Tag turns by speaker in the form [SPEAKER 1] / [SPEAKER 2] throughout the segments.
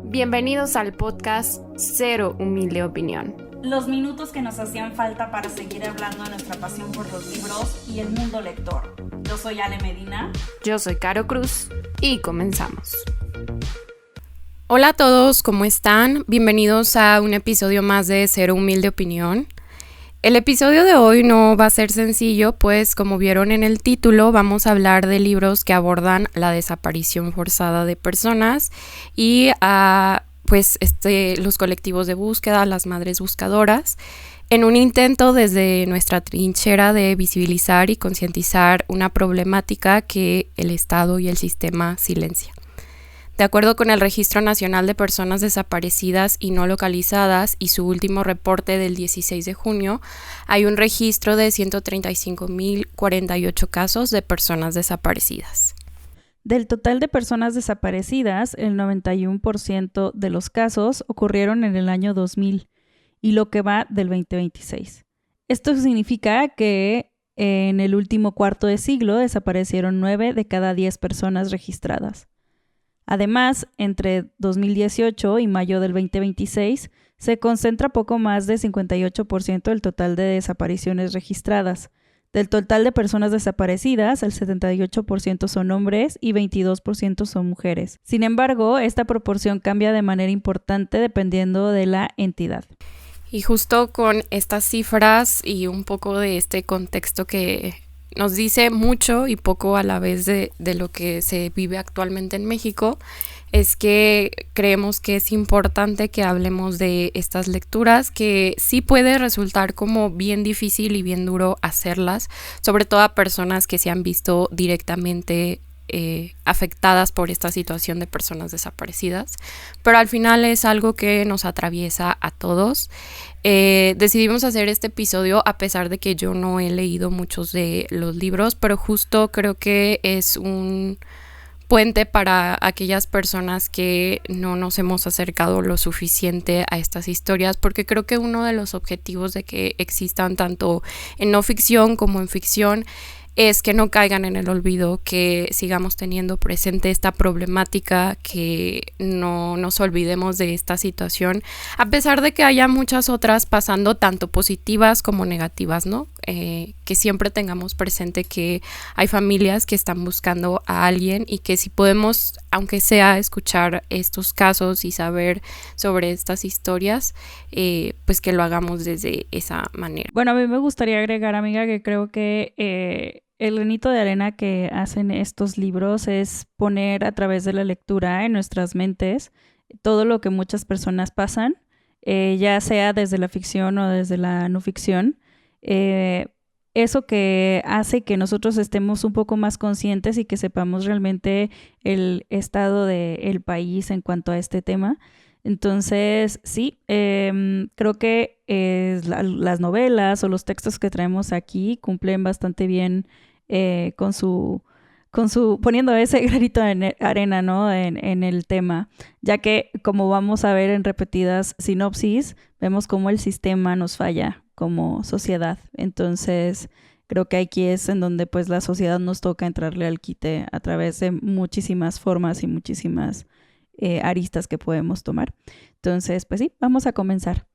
[SPEAKER 1] Bienvenidos al podcast Cero Humilde Opinión.
[SPEAKER 2] Los minutos que nos hacían falta para seguir hablando de nuestra pasión por los libros y el mundo lector. Yo soy Ale Medina.
[SPEAKER 1] Yo soy Caro Cruz y comenzamos. Hola a todos, ¿cómo están? Bienvenidos a un episodio más de Cero Humilde Opinión. El episodio de hoy no va a ser sencillo, pues como vieron en el título, vamos a hablar de libros que abordan la desaparición forzada de personas y los colectivos de búsqueda, las madres buscadoras, en un intento desde nuestra trinchera de visibilizar y concientizar una problemática que el Estado y el sistema silencia. De acuerdo con el Registro Nacional de Personas Desaparecidas y No Localizadas y su último reporte del 16 de junio, hay un registro de 135.048 casos de personas desaparecidas.
[SPEAKER 3] Del total de personas desaparecidas, el 91% de los casos ocurrieron en el año 2000 y lo que va del 2026. Esto significa que en el último cuarto de siglo desaparecieron 9 de cada 10 personas registradas. Además, entre 2018 y mayo del 2026, se concentra poco más de 58% del total de desapariciones registradas. Del total de personas desaparecidas, el 78% son hombres y 22% son mujeres. Sin embargo, esta proporción cambia de manera importante dependiendo de la entidad.
[SPEAKER 1] Y justo con estas cifras y un poco de este contexto que nos dice mucho y poco a la vez de lo que se vive actualmente en México, es que creemos que es importante que hablemos de estas lecturas, que sí puede resultar como bien difícil y bien duro hacerlas, sobre todo a personas que se han visto directamente afectadas por esta situación de personas desaparecidas, pero al final es algo que nos atraviesa a todos. Decidimos hacer este episodio a pesar de que yo no he leído muchos de los libros, pero justo creo que es un puente para aquellas personas que no nos hemos acercado lo suficiente a estas historias, porque creo que uno de los objetivos de que existan tanto en no ficción como en ficción es que no caigan en el olvido, que sigamos teniendo presente esta problemática, que no nos olvidemos de esta situación, a pesar de que haya muchas otras pasando, tanto positivas como negativas, ¿no? Que siempre tengamos presente que hay familias que están buscando a alguien y que si podemos, aunque sea escuchar estos casos y saber sobre estas historias, pues que lo hagamos desde esa manera.
[SPEAKER 3] Bueno, a mí me gustaría agregar, amiga, que creo que el granito de arena que hacen estos libros es poner a través de la lectura en nuestras mentes todo lo que muchas personas pasan, ya sea desde la ficción o desde la no ficción. Eso que hace que nosotros estemos un poco más conscientes y que sepamos realmente el estado del país en cuanto a este tema. Entonces, sí, creo que las novelas o los textos que traemos aquí cumplen bastante bien con su poniendo ese granito de arena, ¿no? en el tema, ya que como vamos a ver en repetidas sinopsis, vemos cómo el sistema nos falla como sociedad. Entonces, creo que aquí es en donde pues la sociedad nos toca entrarle al quite a través de muchísimas formas y muchísimas aristas que podemos tomar. Entonces, pues sí, vamos a comenzar.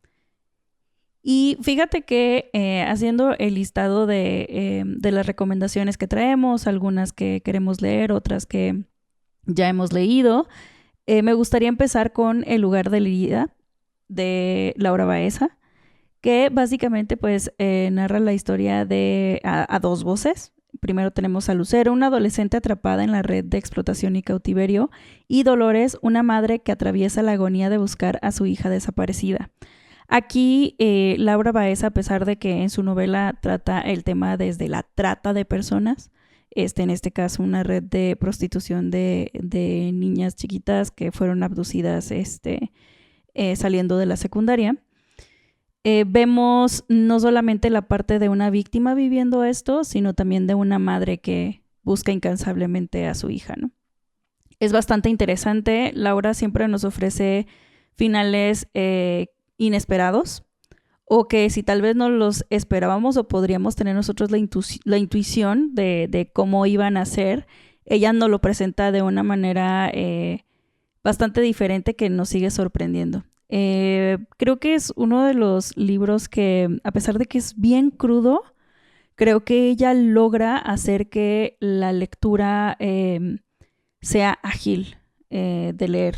[SPEAKER 3] Y fíjate que haciendo el listado de las recomendaciones que traemos, algunas que queremos leer, otras que ya hemos leído, me gustaría empezar con El lugar de la herida de Laura Baeza, que básicamente pues narra la historia de a dos voces. Primero tenemos a Lucero, una adolescente atrapada en la red de explotación y cautiverio, y Dolores, una madre que atraviesa la agonía de buscar a su hija desaparecida. Aquí Laura Baeza, a pesar de que en su novela trata el tema desde la trata de personas, en este caso una red de prostitución de niñas chiquitas que fueron abducidas saliendo de la secundaria, vemos no solamente la parte de una víctima viviendo esto, sino también de una madre que busca incansablemente a su hija, ¿no? Es bastante interesante. Laura siempre nos ofrece finales inesperados, o que si tal vez no los esperábamos o podríamos tener nosotros la intuición de cómo iban a ser, ella nos lo presenta de una manera bastante diferente que nos sigue sorprendiendo. Creo que es uno de los libros que, a pesar de que es bien crudo, creo que ella logra hacer que la lectura sea ágil de leer,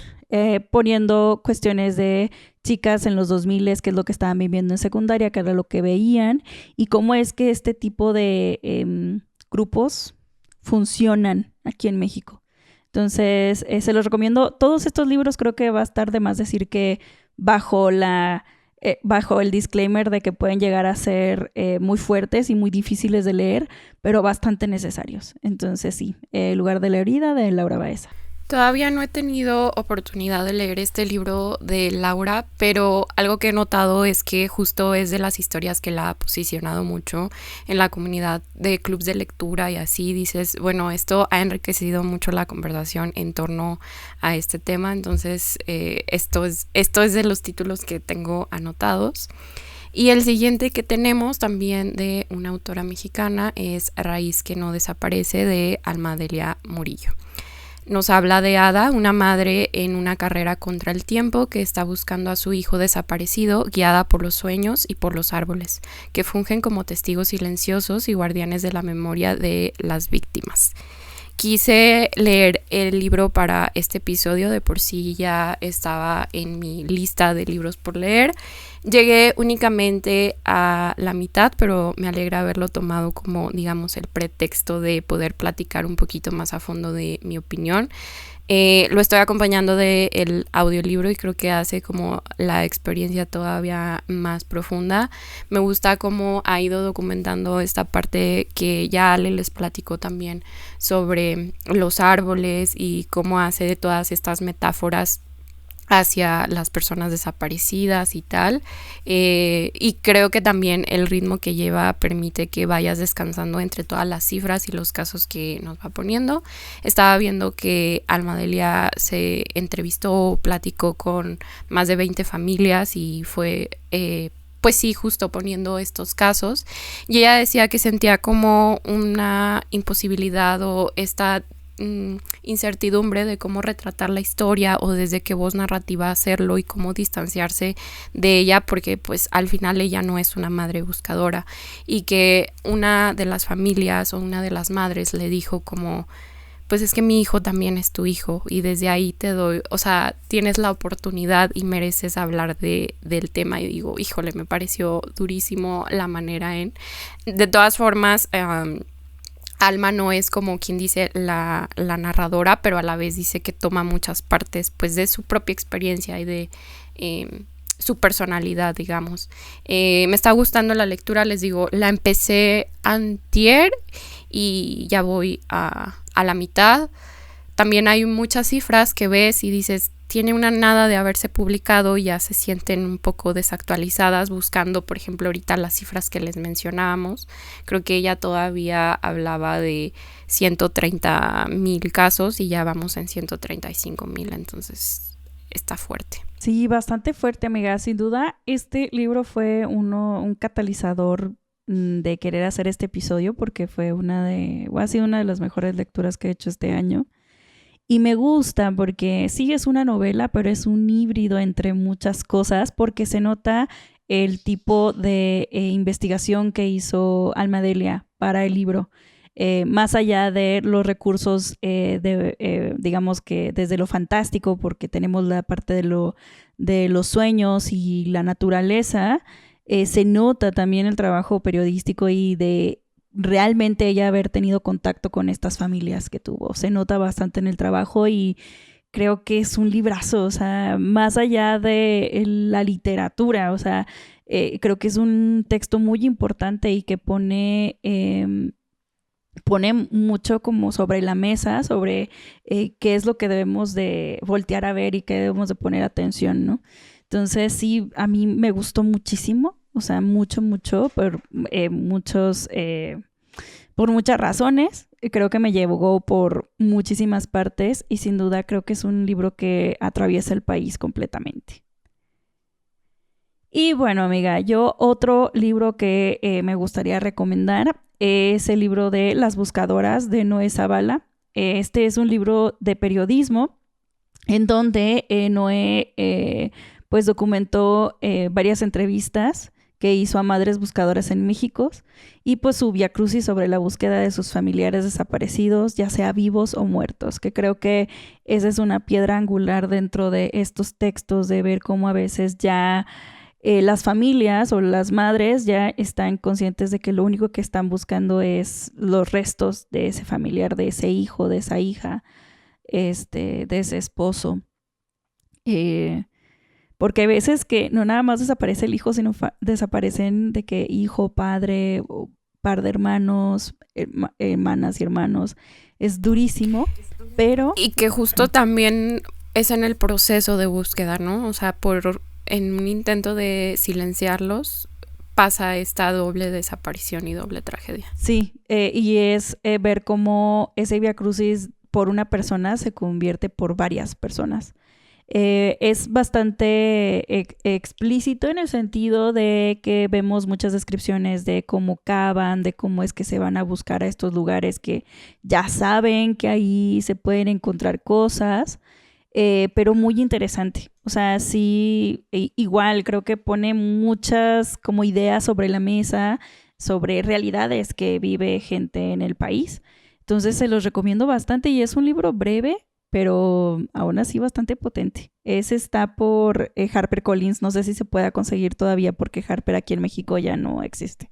[SPEAKER 3] poniendo cuestiones de chicas en los 2000, que es lo que estaban viviendo en secundaria, que era lo que veían, y cómo es que este tipo de grupos funcionan aquí en México. Entonces, se los recomiendo. Todos estos libros creo que va a estar de más decir que bajo el disclaimer de que pueden llegar a ser muy fuertes y muy difíciles de leer, pero bastante necesarios. Entonces sí, El lugar de la herida de Laura Baeza.
[SPEAKER 1] Todavía no he tenido oportunidad de leer este libro de Laura, pero algo que he notado es que justo es de las historias que la ha posicionado mucho en la comunidad de clubs de lectura y así dices, bueno, esto ha enriquecido mucho la conversación en torno a este tema, entonces esto es de los títulos que tengo anotados. Y el siguiente que tenemos también de una autora mexicana es Raíz que no desaparece de Alma Delia Murillo. Nos habla de Ada, una madre en una carrera contra el tiempo que está buscando a su hijo desaparecido, guiada por los sueños y por los árboles, que fungen como testigos silenciosos y guardianes de la memoria de las víctimas. Quise leer el libro para este episodio, de por sí ya estaba en mi lista de libros por leer. Llegué únicamente a la mitad, pero me alegra haberlo tomado como, digamos, el pretexto de poder platicar un poquito más a fondo de mi opinión. Lo estoy acompañando del audiolibro y creo que hace como la experiencia todavía más profunda. Me gusta cómo ha ido documentando esta parte que ya Ale les platicó también sobre los árboles y cómo hace de todas estas metáforas hacia las personas desaparecidas y tal, y creo que también el ritmo que lleva permite que vayas descansando entre todas las cifras y los casos que nos va poniendo. Estaba viendo que Alma Delia se entrevistó, platicó con más de 20 familias y fue pues sí, justo poniendo estos casos, y ella decía que sentía como una imposibilidad o esta incertidumbre de cómo retratar la historia o desde qué voz narrativa hacerlo y cómo distanciarse de ella, porque pues al final ella no es una madre buscadora, y que una de las familias o una de las madres le dijo como, pues es que mi hijo también es tu hijo y desde ahí te doy, o sea, tienes la oportunidad y mereces hablar del tema. Y digo, híjole, me pareció durísimo la manera en... De todas formas, Alma no es como quien dice la narradora, pero a la vez dice que toma muchas partes pues de su propia experiencia y de su personalidad, digamos. Me está gustando la lectura, les digo, la empecé antier y ya voy a la mitad. También hay muchas cifras que ves y dices, tiene una nada de haberse publicado, ya se sienten un poco desactualizadas, buscando, por ejemplo, ahorita las cifras que les mencionábamos. Creo que ella todavía hablaba de 130,000 casos y ya vamos en 135,000, entonces está fuerte.
[SPEAKER 3] Sí, bastante fuerte, amiga. Sin duda, este libro fue un catalizador de querer hacer este episodio, porque ha sido una de las mejores lecturas que he hecho este año. Y me gusta porque sí es una novela, pero es un híbrido entre muchas cosas, porque se nota el tipo de investigación que hizo Alma Delia para el libro. Más allá de los recursos, digamos que desde lo fantástico, porque tenemos la parte de los sueños y la naturaleza, se nota también el trabajo periodístico y de realmente ella haber tenido contacto con estas familias que tuvo. Se nota bastante en el trabajo y creo que es un librazo, o sea, más allá de la literatura, o sea, creo que es un texto muy importante y que pone mucho como sobre la mesa, sobre qué es lo que debemos de voltear a ver y qué debemos de poner atención, ¿no? Entonces sí, a mí me gustó muchísimo, o sea, mucho, por por muchas razones. Creo que me llevó por muchísimas partes y sin duda creo que es un libro que atraviesa el país completamente. Y bueno, amiga, otro libro que me gustaría recomendar es el libro de Las Buscadoras de Noé Zavala. Este es un libro de periodismo en donde Noé pues documentó varias entrevistas que hizo a madres buscadoras en México y pues su viacrucis sobre la búsqueda de sus familiares desaparecidos, ya sea vivos o muertos, que creo que esa es una piedra angular dentro de estos textos, de ver cómo a veces ya las familias o las madres ya están conscientes de que lo único que están buscando es los restos de ese familiar, de ese hijo, de esa hija, de ese esposo. Porque hay veces que no nada más desaparece el hijo, sino desaparecen de que hijo, padre, o par de hermanos, hermanas y hermanos. Es durísimo, pero...
[SPEAKER 1] Y que justo también es en el proceso de búsqueda, ¿no? O sea, en un intento de silenciarlos pasa esta doble desaparición y doble tragedia.
[SPEAKER 3] Sí, y es ver cómo ese viacrucis por una persona se convierte por varias personas. Es bastante explícito en el sentido de que vemos muchas descripciones de cómo cavan, de cómo es que se van a buscar a estos lugares que ya saben que ahí se pueden encontrar cosas, pero muy interesante. O sea, sí, igual creo que pone muchas como ideas sobre la mesa, sobre realidades que vive gente en el país. Entonces se los recomiendo bastante y es un libro breve, pero aún así bastante potente. Ese está por HarperCollins, no sé si se pueda conseguir todavía porque Harper aquí en México ya no existe.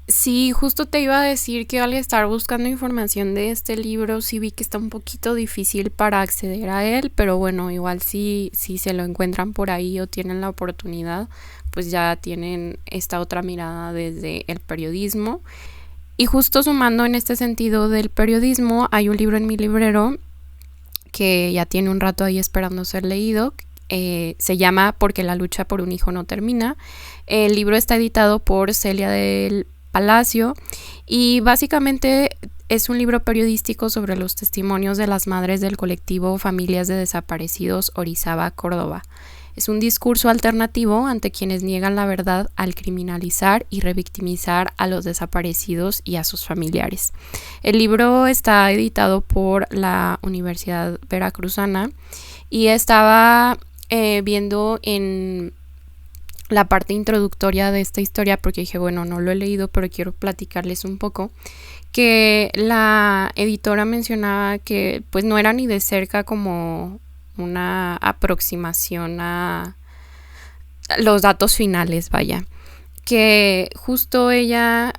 [SPEAKER 1] Sí, justo te iba a decir que al estar buscando información de este libro sí vi que está un poquito difícil para acceder a él, pero bueno, igual si se lo encuentran por ahí o tienen la oportunidad, pues ya tienen esta otra mirada desde el periodismo. Y justo sumando en este sentido del periodismo, hay un libro en mi librero que ya tiene un rato ahí esperando ser leído. Se llama Porque la lucha por un hijo no termina. El libro está editado por Celia del Palacio y básicamente es un libro periodístico sobre los testimonios de las madres del colectivo Familias de Desaparecidos Orizaba, Córdoba. Es un discurso alternativo ante quienes niegan la verdad al criminalizar y revictimizar a los desaparecidos y a sus familiares. El libro está editado por la Universidad Veracruzana y estaba viendo en la parte introductoria de esta historia porque dije, bueno, no lo he leído, pero quiero platicarles un poco, que la editora mencionaba que pues no era ni de cerca como una aproximación a los datos finales, vaya, que justo ella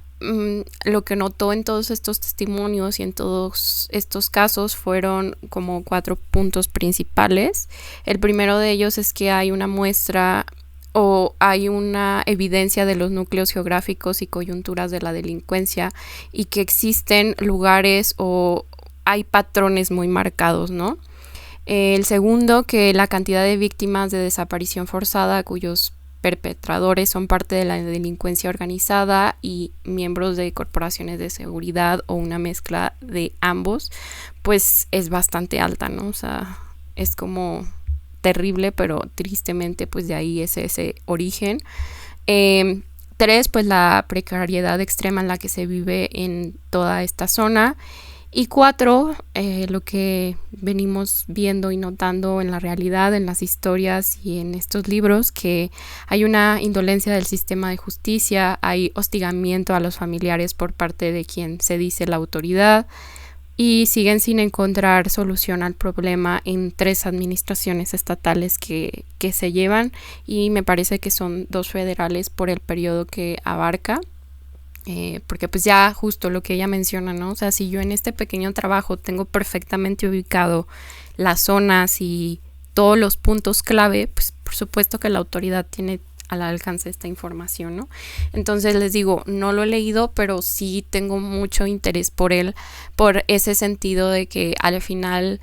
[SPEAKER 1] lo que notó en todos estos testimonios y en todos estos casos fueron como 4 puntos principales. El primero de ellos es que hay una muestra o hay una evidencia de los núcleos geográficos y coyunturas de la delincuencia y que existen lugares o hay patrones muy marcados, ¿no? El segundo, que la cantidad de víctimas de desaparición forzada cuyos perpetradores son parte de la delincuencia organizada y miembros de corporaciones de seguridad o una mezcla de ambos, pues es bastante alta, ¿no? O sea, es como terrible, pero tristemente pues de ahí es ese origen. 3, pues la precariedad extrema en la que se vive en toda esta zona. Y 4, lo que venimos viendo y notando en la realidad, en las historias y en estos libros, que hay una indolencia del sistema de justicia, hay hostigamiento a los familiares por parte de quien se dice la autoridad y siguen sin encontrar solución al problema en 3 administraciones estatales que se llevan y me parece que son 2 federales por el periodo que abarca. Porque pues ya justo lo que ella menciona, ¿no? O sea, si yo en este pequeño trabajo tengo perfectamente ubicado las zonas y todos los puntos clave, pues por supuesto que la autoridad tiene al alcance esta información, ¿no? Entonces les digo, no lo he leído, pero sí tengo mucho interés por él, por ese sentido de que al final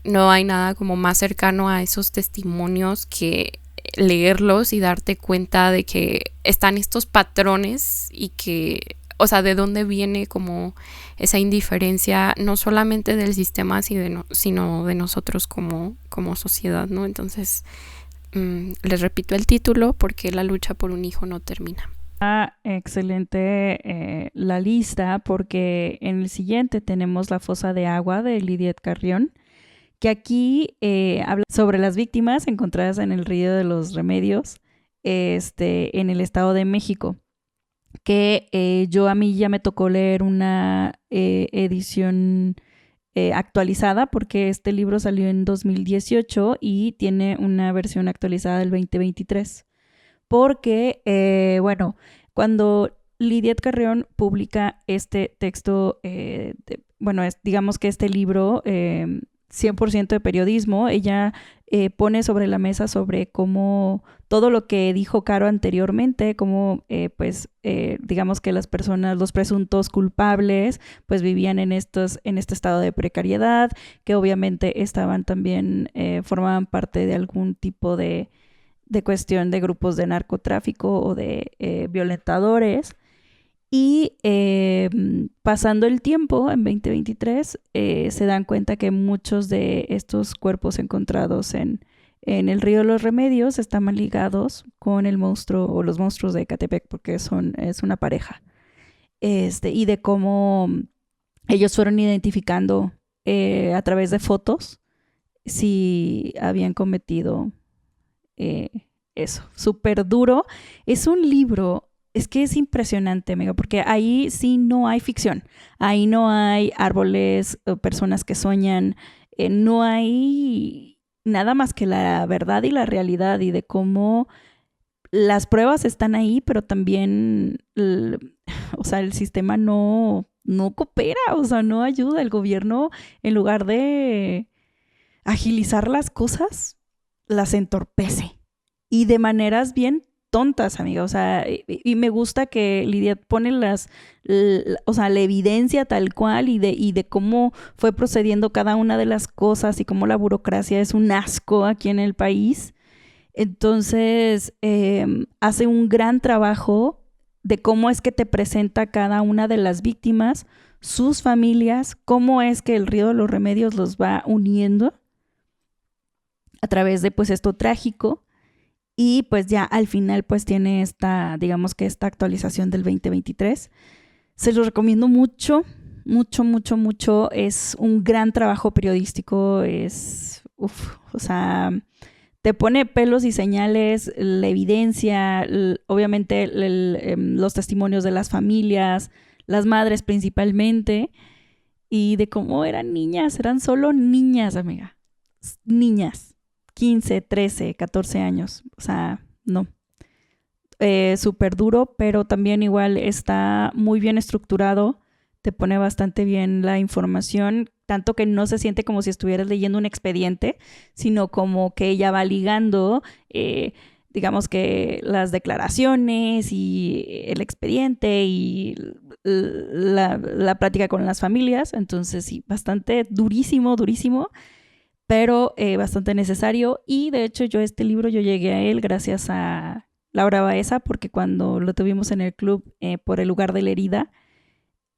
[SPEAKER 1] no hay nada como más cercano a esos testimonios que leerlos y darte cuenta de que están estos patrones y que, o sea, de dónde viene como esa indiferencia, no solamente del sistema, sino de nosotros como sociedad, ¿no? Entonces, les repito el título, porque la lucha por un hijo no termina.
[SPEAKER 3] Excelente la lista, porque en el siguiente tenemos La fosa de agua de Lidiet Carrión, que aquí habla sobre las víctimas encontradas en el Río de los Remedios, en el Estado de México, que a mí ya me tocó leer una edición actualizada, porque este libro salió en 2018 y tiene una versión actualizada del 2023. Porque, cuando Lidiet Carrión publica este texto, digamos que este libro, 100% de periodismo, ella pone sobre la mesa sobre cómo todo lo que dijo Caro anteriormente, cómo digamos que las personas, los presuntos culpables, pues vivían en este estado de precariedad, que obviamente estaban también, formaban parte de algún tipo de cuestión de grupos de narcotráfico o de violentadores. Y pasando el tiempo, en 2023, se dan cuenta que muchos de estos cuerpos encontrados en el Río de los Remedios estaban ligados con el monstruo o los monstruos de Ecatepec, porque es una pareja. Y de cómo ellos fueron identificando a través de fotos si habían cometido eso. Súper duro. Es un libro, es que es impresionante, amiga, porque ahí sí no hay ficción. Ahí no hay árboles o personas que sueñan. No hay nada más que la verdad y la realidad, y de cómo las pruebas están ahí, pero también el sistema no coopera, no ayuda. El gobierno, en lugar de agilizar las cosas, las entorpece, y de maneras bien tontas, amiga. Y me gusta que Lidia pone la evidencia tal cual, y de cómo fue procediendo cada una de las cosas, y cómo la burocracia es un asco aquí en el país. Entonces, hace un gran trabajo de cómo es que te presenta cada una de las víctimas, sus familias, cómo es que el Río de los Remedios los va uniendo a través de pues esto trágico. Y pues ya al final pues tiene esta actualización del 2023. Se los recomiendo mucho, mucho, mucho, mucho. Es un gran trabajo periodístico. Te pone pelos y señales, la evidencia, obviamente los testimonios de las familias, las madres principalmente, y de cómo eran solo niñas, amiga. Niñas. 15, 13, 14 años. No. Súper duro, pero también igual está muy bien estructurado. Te pone bastante bien la información, tanto que no se siente como si estuvieras leyendo un expediente, sino como que ella va ligando, digamos que las declaraciones y el expediente y la plática con las familias. Entonces sí, bastante durísimo, pero bastante necesario. Y de hecho yo llegué a él gracias a Laura Baeza, porque cuando lo tuvimos en el club por el lugar de la herida,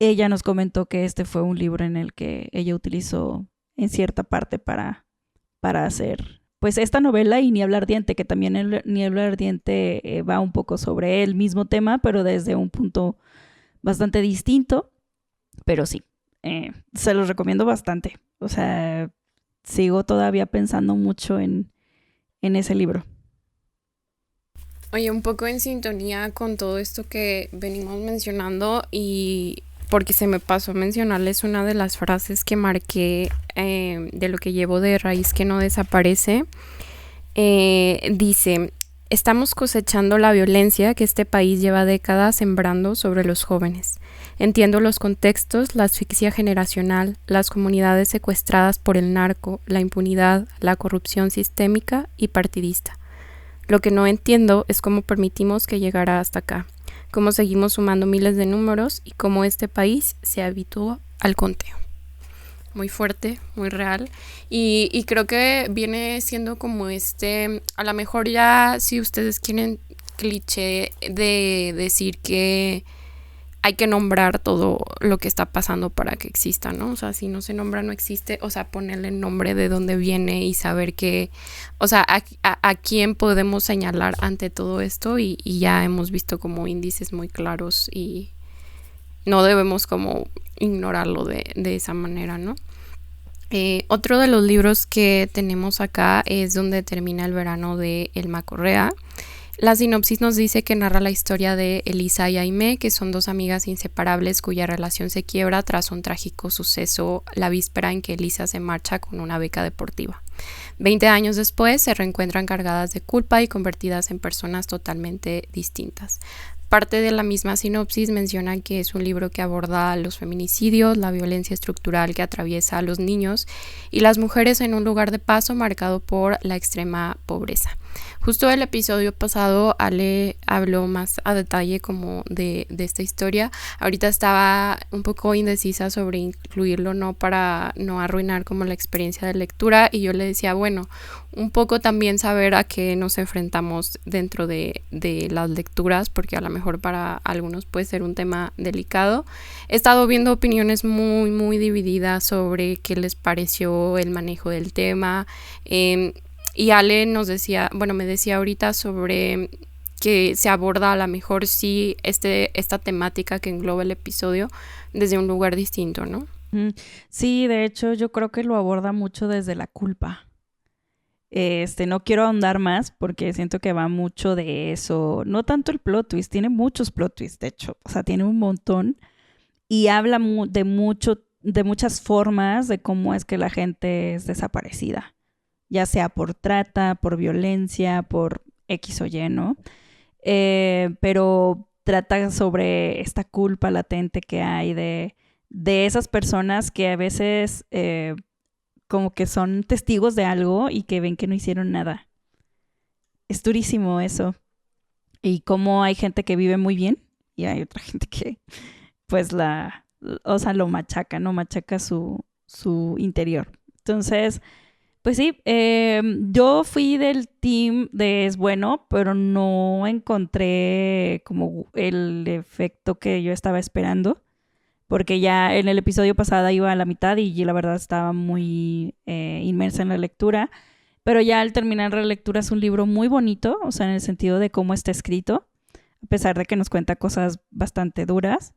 [SPEAKER 3] ella nos comentó que este fue un libro en el que ella utilizó en cierta parte para hacer pues esta novela. Y Niebla Ardiente, que también Niebla Ardiente va un poco sobre el mismo tema, pero desde un punto bastante distinto. Pero sí, se los recomiendo bastante. Sigo todavía pensando mucho en ese libro.
[SPEAKER 1] Oye, un poco en sintonía con todo esto que venimos mencionando, y porque se me pasó a mencionarles una de las frases que marqué de lo que llevo de Raíz que no desaparece. Dice: estamos cosechando la violencia que este país lleva décadas sembrando sobre los jóvenes. Entiendo los contextos, la asfixia generacional, las comunidades secuestradas por el narco, la impunidad, la corrupción sistémica y partidista. Lo que no entiendo es cómo permitimos que llegara hasta acá, cómo seguimos sumando miles de números y cómo este país se habituó al conteo. Muy fuerte, muy real, y creo que viene siendo como a lo mejor ya, si ustedes quieren, cliché de decir que hay que nombrar todo lo que está pasando para que exista, ¿no? Si no se nombra, no existe. Ponerle el nombre de dónde viene y saber que, a quién podemos señalar ante todo esto, y ya hemos visto como índices muy claros, y no debemos como ignorarlo de esa manera, ¿no? Otro de los libros que tenemos acá es Donde termina el verano de Elma Correa. La sinopsis nos dice que narra la historia de Elisa y Aimé, que son dos amigas inseparables cuya relación se quiebra tras un trágico suceso la víspera en que Elisa se marcha con una beca deportiva. 20 años después se reencuentran cargadas de culpa y convertidas en personas totalmente distintas. Parte de la misma sinopsis menciona que es un libro que aborda los feminicidios, la violencia estructural que atraviesa a los niños y las mujeres en un lugar de paso marcado por la extrema pobreza. Justo el episodio pasado Ale habló más a detalle como de esta historia. Ahorita estaba un poco indecisa sobre incluirlo, no para no arruinar como la experiencia de lectura, y yo le decía, bueno, un poco también saber a qué nos enfrentamos dentro de las lecturas, porque a lo mejor para algunos puede ser un tema delicado. He estado viendo opiniones muy, muy divididas sobre qué les pareció el manejo del tema. Y Ale nos decía, bueno, me decía ahorita sobre que se aborda a lo mejor sí esta temática que engloba el episodio desde un lugar distinto, ¿no?
[SPEAKER 3] Sí, de hecho yo creo que lo aborda mucho desde la culpa. No quiero ahondar más porque siento que va mucho de eso. No tanto el plot twist, tiene muchos plot twists, de hecho. O sea, tiene un montón. Y habla de muchas formas de cómo es que la gente es desaparecida. Ya sea por trata, por violencia, por X o Y, ¿no? Pero trata sobre esta culpa latente que hay de esas personas que a veces como que son testigos de algo y que ven que no hicieron nada. Es durísimo eso. Y cómo hay gente que vive muy bien y hay otra gente que pues lo machaca, ¿no? Machaca su interior. Entonces, pues sí, yo fui del team de es bueno, pero no encontré como el efecto que yo estaba esperando, porque ya en el episodio pasado iba a la mitad y la verdad estaba muy inmersa en la lectura, pero ya al terminar la lectura es un libro muy bonito, o sea, en el sentido de cómo está escrito, a pesar de que nos cuenta cosas bastante duras,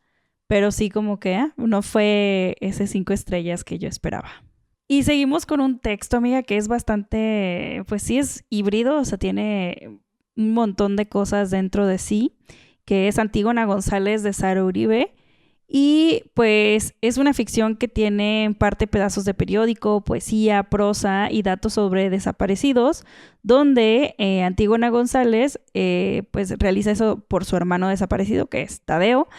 [SPEAKER 3] pero sí como que no fue ese 5 estrellas que yo esperaba. Y seguimos con un texto, amiga, que es bastante, pues sí es híbrido, o sea, tiene un montón de cosas dentro de sí, que es Antígona González de Sara Uribe. Y pues es una ficción que tiene en parte pedazos de periódico, poesía, prosa y datos sobre desaparecidos, donde Antígona González pues realiza eso por su hermano desaparecido, que es Tadeo.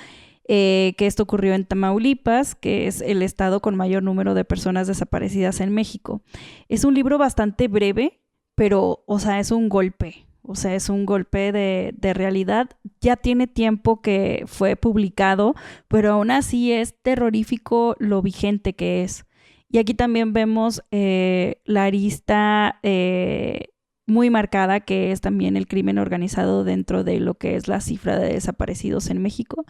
[SPEAKER 3] Que esto ocurrió en Tamaulipas, que es el estado con mayor número de personas desaparecidas en México. Es un libro bastante breve, pero, o sea, es un golpe. O sea, es un golpe de realidad. Ya tiene tiempo que fue publicado, pero aún así es terrorífico lo vigente que es. Y aquí también vemos la arista muy marcada, que es también el crimen organizado dentro de lo que es la cifra de desaparecidos en México.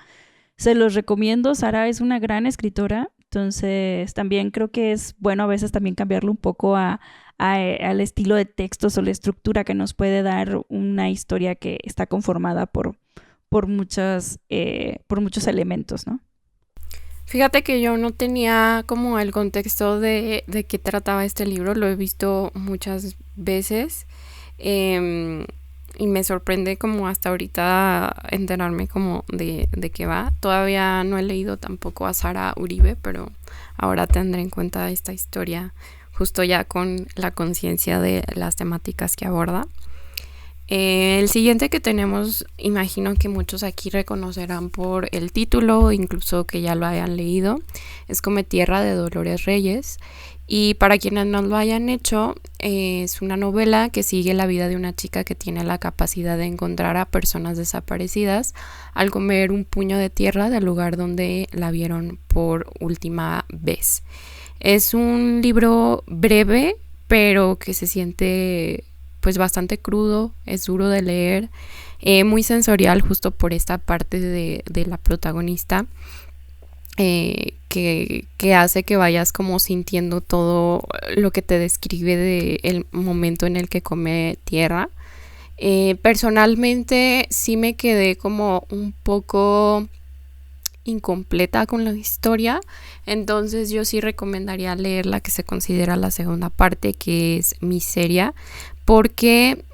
[SPEAKER 3] Se los recomiendo. Sara es una gran escritora, entonces también creo que es bueno a veces también cambiarlo un poco al estilo de textos o la estructura que nos puede dar una historia que está conformada por muchos elementos, ¿no?
[SPEAKER 1] Fíjate que yo no tenía como el contexto de qué trataba este libro, lo he visto muchas veces. Y me sorprende como hasta ahorita enterarme como de qué va. Todavía no he leído tampoco a Sara Uribe, pero ahora tendré en cuenta esta historia justo ya con la conciencia de las temáticas que aborda. El siguiente que tenemos, imagino que muchos aquí reconocerán por el título, incluso que ya lo hayan leído, es Come Tierra de Dolores Reyes. Y para quienes no lo hayan hecho, es una novela que sigue la vida de una chica que tiene la capacidad de encontrar a personas desaparecidas al comer un puño de tierra del lugar donde la vieron por última vez. Es un libro breve, pero que se siente pues bastante crudo, es duro de leer, muy sensorial justo por esta parte de la protagonista. Que hace que vayas como sintiendo todo lo que te describe del momento en el que come tierra. Personalmente sí me quedé como un poco incompleta con la historia. Entonces yo sí recomendaría leer la que se considera la segunda parte, que es Miseria, porque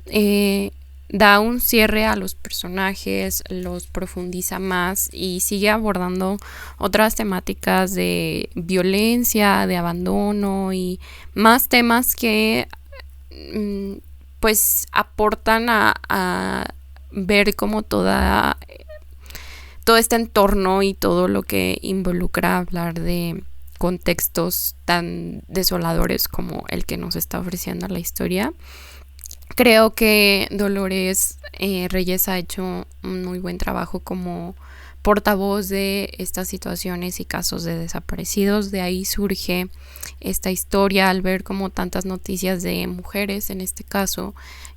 [SPEAKER 1] da un cierre a los personajes, los profundiza más y sigue abordando otras temáticas de violencia, de abandono y más temas que pues aportan a ver como todo este entorno y todo lo que involucra hablar de contextos tan desoladores como el que nos está ofreciendo la historia. Creo que Dolores Reyes ha hecho un muy buen trabajo como portavoz de estas situaciones y casos de desaparecidos. De ahí surge esta historia al ver como tantas noticias de mujeres, en este caso,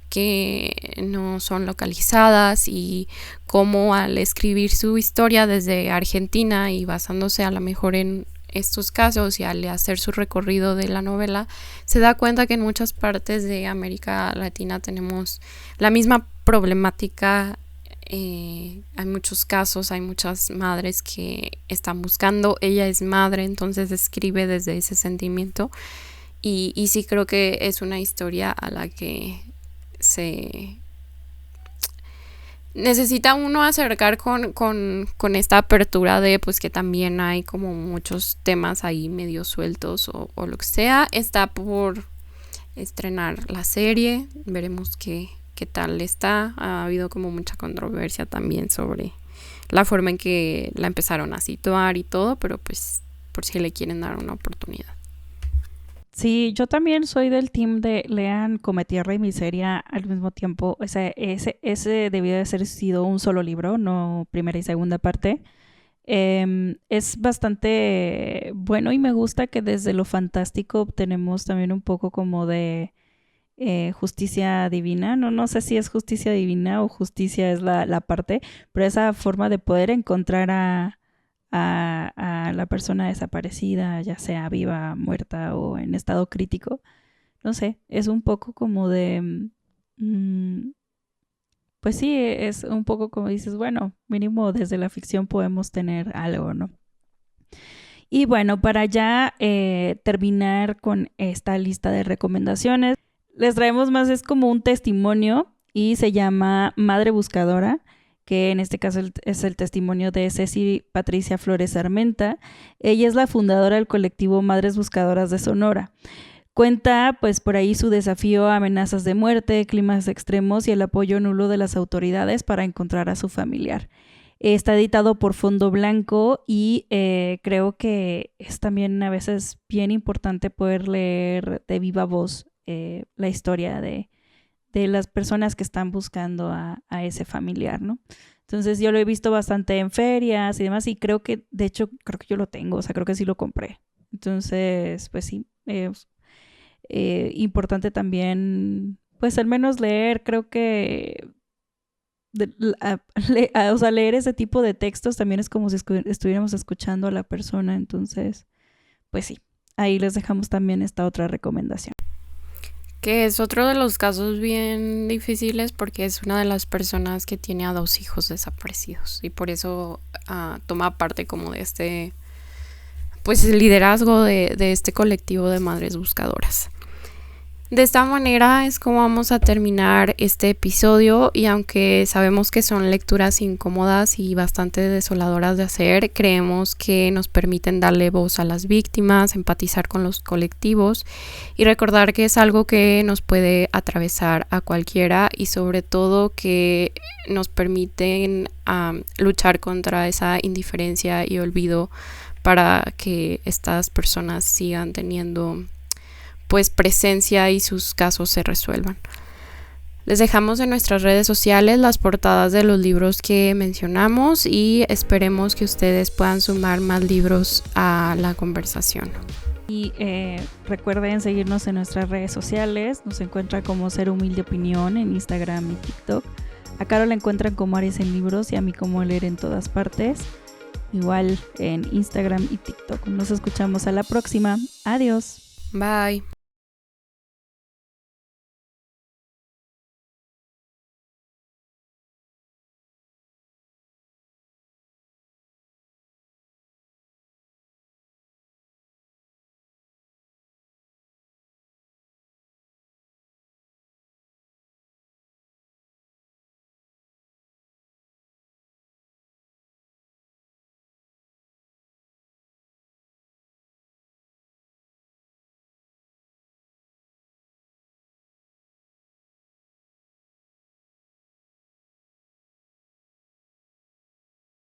[SPEAKER 1] que no son localizadas, y cómo al escribir su historia desde Argentina y basándose a lo mejor en estos casos y al hacer su recorrido de la novela, se da cuenta que en muchas partes de América Latina tenemos la misma problemática. Hay muchos casos, hay muchas madres que están buscando. Ella es madre, entonces escribe desde ese sentimiento y sí creo que es una historia a la que se necesita uno acercar con esta apertura de pues que también hay como muchos temas ahí medio sueltos o lo que sea. Está por estrenar la serie, veremos qué tal está. Ha habido como mucha controversia también sobre la forma en que la empezaron a situar y todo, pero pues por si le quieren dar una oportunidad.
[SPEAKER 3] Sí, yo también soy del team de lean Come Tierra y Miseria al mismo tiempo. O sea, ese debió de haber sido un solo libro, no primera y segunda parte. Es bastante bueno y me gusta que desde lo fantástico obtenemos también un poco como de justicia divina. No sé si es justicia divina o justicia es la parte, pero esa forma de poder encontrar a la persona desaparecida, ya sea viva, muerta o en estado crítico. No sé, es un poco como de... pues sí, es un poco como dices, bueno, mínimo desde la ficción podemos tener algo, ¿no? Y bueno, para ya terminar con esta lista de recomendaciones, les traemos más, es como un testimonio y se llama Madre Buscadora, que en este caso es el testimonio de Ceci Patricia Flores Armenta. Ella es la fundadora del colectivo Madres Buscadoras de Sonora. Cuenta pues por ahí su desafío a amenazas de muerte, climas extremos y el apoyo nulo de las autoridades para encontrar a su familiar. Está editado por Fondo Blanco y creo que es también a veces bien importante poder leer de viva voz la historia de las personas que están buscando a ese familiar, ¿no? Entonces yo lo he visto bastante en ferias y demás y creo que, de hecho, creo que yo lo tengo, o sea, creo que sí lo compré. Entonces, pues sí, importante también, pues al menos leer, creo que, o sea, leer ese tipo de textos también es como si estuviéramos escuchando a la persona. Entonces, pues sí, ahí les dejamos también esta otra recomendación.
[SPEAKER 1] Que es otro de los casos bien difíciles porque es una de las personas que tiene a 2 hijos desaparecidos y por eso toma parte como de este pues el liderazgo de este colectivo de madres buscadoras. De esta manera es como vamos a terminar este episodio y aunque sabemos que son lecturas incómodas y bastante desoladoras de hacer, creemos que nos permiten darle voz a las víctimas, empatizar con los colectivos y recordar que es algo que nos puede atravesar a cualquiera y sobre todo que nos permiten luchar contra esa indiferencia y olvido para que estas personas sigan teniendo pues presencia y sus casos se resuelvan. Les dejamos en nuestras redes sociales las portadas de los libros que mencionamos y esperemos que ustedes puedan sumar más libros a la conversación.
[SPEAKER 3] Y recuerden seguirnos en nuestras redes sociales, nos encuentran como Ser Humilde Opinión en Instagram y TikTok. A Caro la encuentran como Aries en Libros y a mí como Leer en Todas Partes, igual en Instagram y TikTok. Nos escuchamos a la próxima. Adiós.
[SPEAKER 1] Bye.